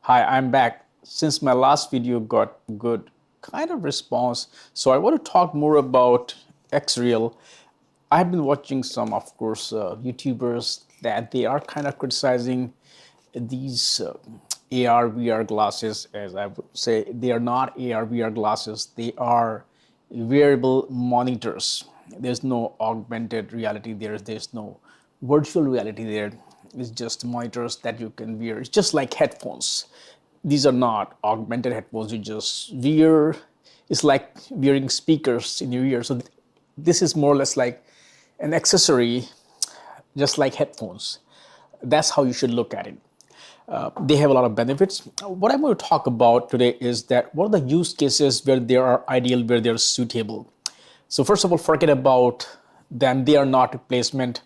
Hi, I'm back. Since my last video got good kind of response, so I want to talk more about xReal. I've been watching some, of course, YouTubers that they are kind of criticizing these AR VR glasses, as I would say. They are not AR VR glasses, they are wearable monitors. There's no augmented reality there, there's no virtual reality there. It's just monitors that you can wear. It's just like headphones. These are not augmented headphones, you just wear. It's like wearing speakers in your ear. So this is more or less like an accessory, just like headphones. That's how you should look at it. They have a lot of benefits. What I'm going to talk about today is that what are the use cases where they are ideal, where they're suitable. So first of all, forget about them. They are not replacement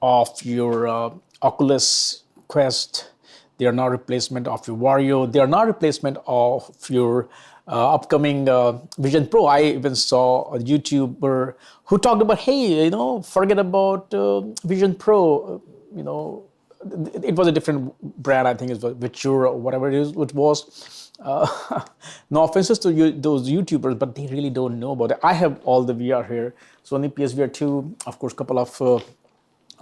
of your Oculus Quest. They are not replacement of your Vario. They are not replacement of your upcoming Vision Pro. I even saw a YouTuber who talked about, hey, forget about Vision Pro. It was a different brand. I think it was Viture or whatever it is. It was. No offenses to those YouTubers, but they really don't know about it. I have all the VR here. Sony PSVR 2, of course, couple of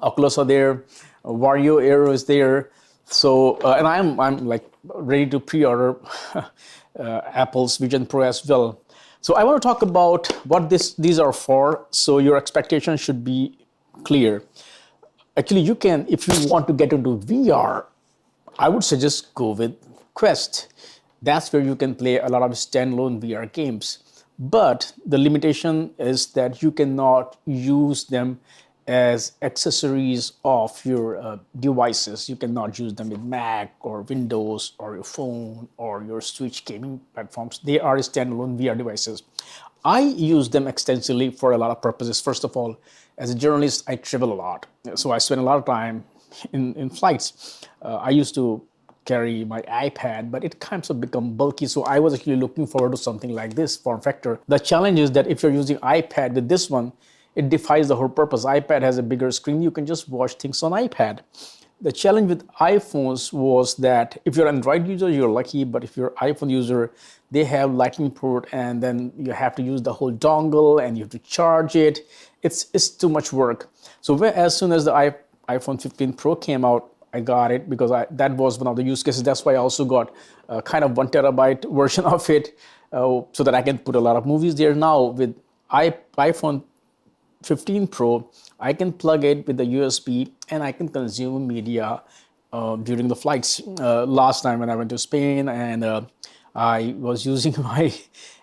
Oculus are there, Vario Aero is there. So and I'm like ready to pre-order Apple's Vision Pro as well. So I want to talk about what these are for. So your expectations should be clear. Actually, you can, if you want to get into VR, I would suggest go with Quest. That's where you can play a lot of standalone VR games. But the limitation is that you cannot use them as accessories of your devices. You cannot use them with Mac or Windows or your phone or your Switch gaming platforms. They are standalone VR devices. I use them extensively for a lot of purposes. First of all, as a journalist, I travel a lot. So I spend a lot of time in flights. I used to carry my iPad, but it kind of become bulky. So I was actually looking forward to something like this form factor. The challenge is that if you're using iPad with this one, it defies the whole purpose. iPad has a bigger screen. You can just watch things on iPad. The challenge with iPhones was that if you're an Android user, you're lucky, but if you're an iPhone user, they have Lightning port and then you have to use the whole dongle and you have to charge it. It's too much work. So as soon as the iPhone 15 Pro came out, I got it because that was one of the use cases. That's why I also got kind of 1 terabyte version of it so that I can put a lot of movies there. Now with iPhone 15 Pro, I can plug it with the USB and I can consume media during the flights. Last time when I went to Spain and I was using my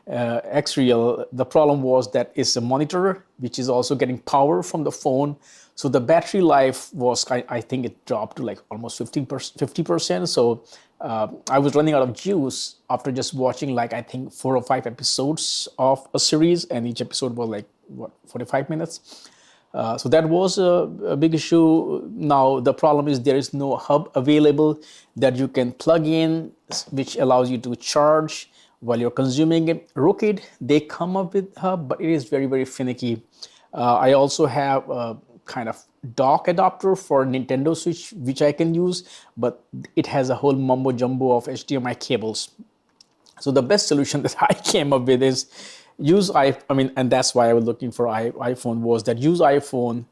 xReal, the problem was that it's a monitor which is also getting power from the phone. So the battery life was, I think it dropped to like almost 50%. So I was running out of juice after just watching like I think 4 or 5 episodes of a series, and each episode was like, what, 45 minutes. So that was a big issue. Now the problem is there is no hub available that you can plug in, which allows you to charge while you're consuming it. Rokid, they come up with hub, but it is very, very finicky. I also have a kind of dock adapter for Nintendo Switch, which I can use, but it has a whole mumbo jumbo of HDMI cables. So the best solution that I came up with is use and that's why I was looking for iPhone, was that use iPhone,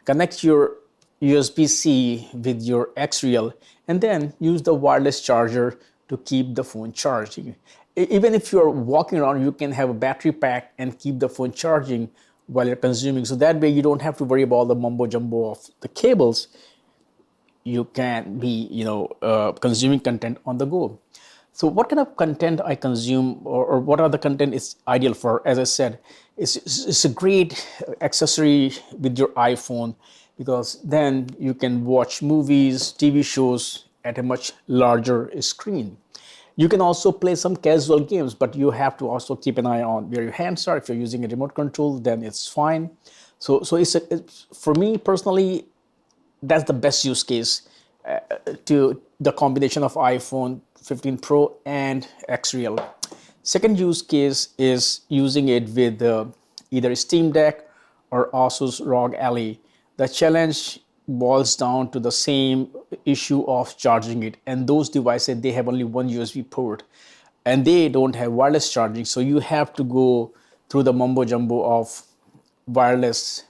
connect your USB-C with your xReal, and then use the wireless charger to keep the phone charging. Even if you're walking around, you can have a battery pack and keep the phone charging while you're consuming. So that way you don't have to worry about the mumbo jumbo of the cables. You can be, consuming content on the go. So what kind of content I consume, or what are the content is ideal for? As I said, it's a great accessory with your iPhone, because then you can watch movies, TV shows at a much larger screen. You can also play some casual games, but you have to also keep an eye on where your hands are. If you're using a remote control, then it's fine. So it's for me personally, that's the best use case to the combination of iPhone 15 Pro and xReal. Second use case is using it with either Steam Deck or Asus ROG Ally. The challenge boils down to the same issue of charging it, and those devices, they have only one USB port and they don't have wireless charging, so you have to go through the mumbo jumbo of wireless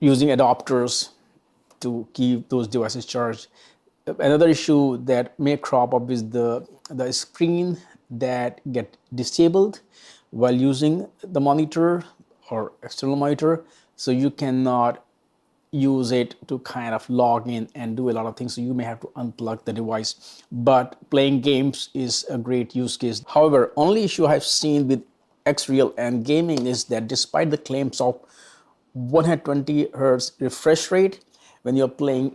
using adapters to keep those devices charged. Another issue that may crop up is the screen that get disabled while using the monitor or external monitor, so you cannot use it to kind of log in and do a lot of things, so you may have to unplug the device. But playing games is a great use case. However, only issue I've seen with xReal and gaming is that despite the claims of 120 hertz refresh rate, when you're playing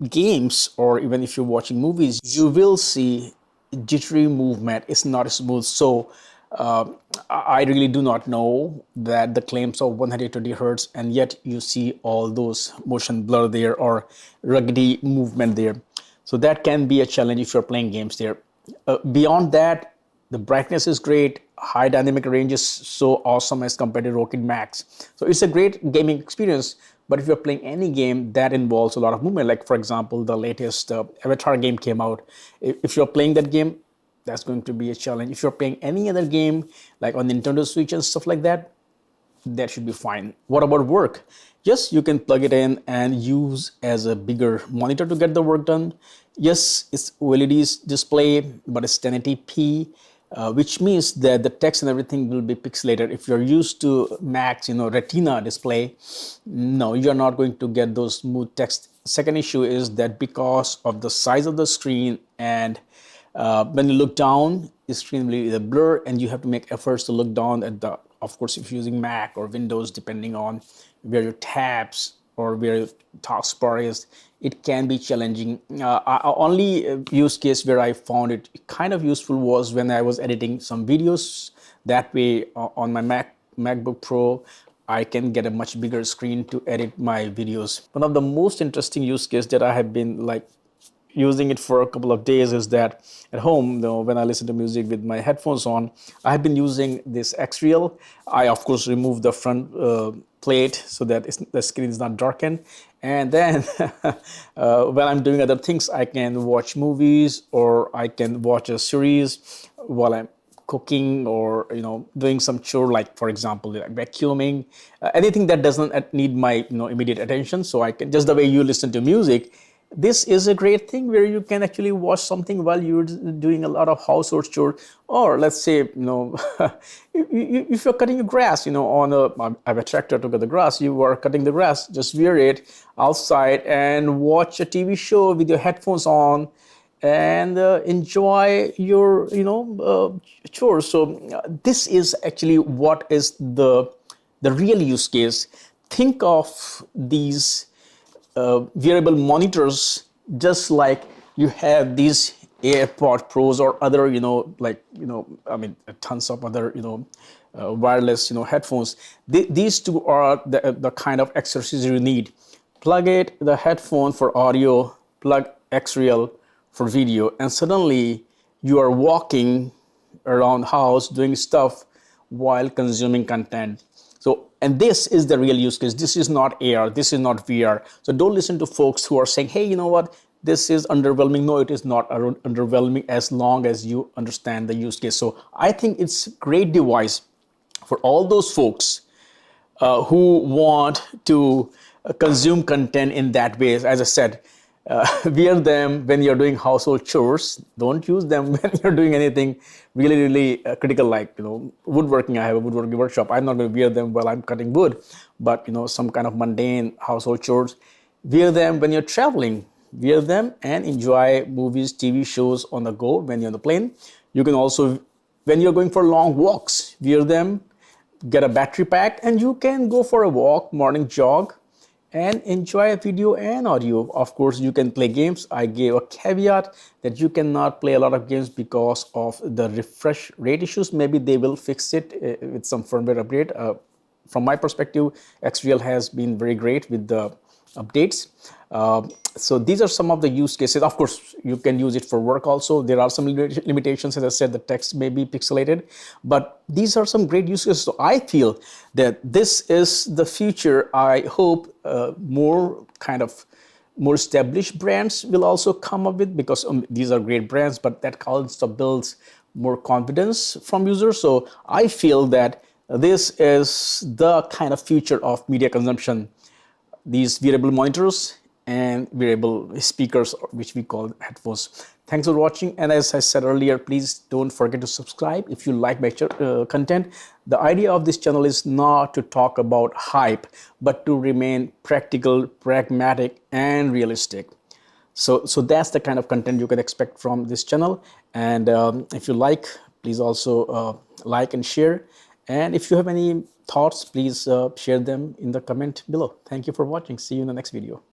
games, or even if you're watching movies, you will see jittery movement. It's not smooth. So I really do not know that the claims of 120 hertz, and yet you see all those motion blur there or ruggedy movement there. So that can be a challenge if you're playing games there. Beyond that, the brightness is great. High dynamic range is so awesome as compared to Rokid Max. So it's a great gaming experience. But if you're playing any game that involves a lot of movement, like for example, the latest Viture game came out. If you're playing that game, that's going to be a challenge. If you're playing any other game, like on Nintendo Switch and stuff like that, that should be fine. What about work? Yes, you can plug it in and use as a bigger monitor to get the work done. Yes, it's OLED display, but it's 1080p, which means that the text and everything will be pixelated. If you're used to Max, Retina display, no, you're not going to get those smooth text. Second issue is that because of the size of the screen, and when you look down, the screen will be blur, and you have to make efforts to look down at the, of course, if you're using Mac or Windows, depending on where your tabs or where your taskbar is, it can be challenging. Only use case where I found it kind of useful was when I was editing some videos. That way, on my MacBook Pro, I can get a much bigger screen to edit my videos. One of the most interesting use case that I have been using it for a couple of days is that at home, when I listen to music with my headphones on, I have been using this xReal. I, of course, remove the front plate so that the screen is not darkened. And then when I'm doing other things, I can watch movies, or I can watch a series while I'm cooking, or doing some chore, like for example, like vacuuming, anything that doesn't need my immediate attention. So I can, just the way you listen to music, this is a great thing where you can actually watch something while you're doing a lot of household chores. Or let's say, if you're cutting grass, I have a tractor to cut the grass, you are cutting the grass, just wear it outside and watch a TV show with your headphones on, and enjoy your, chores. So this is actually what is the real use case. Think of these wearable monitors just like you have these AirPods Pros or other, tons of other, wireless, headphones. These two are the kind of accessories you need. Plug it, the headphone for audio, plug xReal for video, and suddenly you are walking around house doing stuff while consuming content. So, and this is the real use case. This is not AR, this is not VR. So don't listen to folks who are saying, hey, you know what, this is underwhelming. No, it is not underwhelming as long as you understand the use case. So I think it's a great device for all those folks who want to consume content in that way. As I said, wear them when you're doing household chores. Don't use them when you're doing anything really critical, like woodworking. I have a woodworking workshop. I'm not going to wear them while I'm cutting wood, but some kind of mundane household chores. Wear them when you're traveling. Wear them and enjoy movies, TV shows on the go when you're on the plane. You can also, when you're going for long walks, wear them, get a battery pack, and you can go for a walk, morning jog, and enjoy a video and audio. Of course, you can play games. I gave a caveat that you cannot play a lot of games because of the refresh rate issues. Maybe they will fix it with some firmware upgrade. From my perspective, xReal has been very great with the updates. So these are some of the use cases. Of course, you can use it for work also. There are some limitations. As I said, the text may be pixelated, but these are some great use cases. So I feel that this is the future. I hope more kind of more established brands will also come up with, because these are great brands, but that also builds more confidence from users. So I feel that this is the kind of future of media consumption, these wearable monitors and wearable speakers, which we call headphones. Thanks for watching. And as I said earlier, please don't forget to subscribe if you like my content. The idea of this channel is not to talk about hype, but to remain practical, pragmatic, and realistic. So that's the kind of content you can expect from this channel. And if you like, please also like and share. And if you have any thoughts, please share them in the comment below. Thank you for watching. See you in the next video.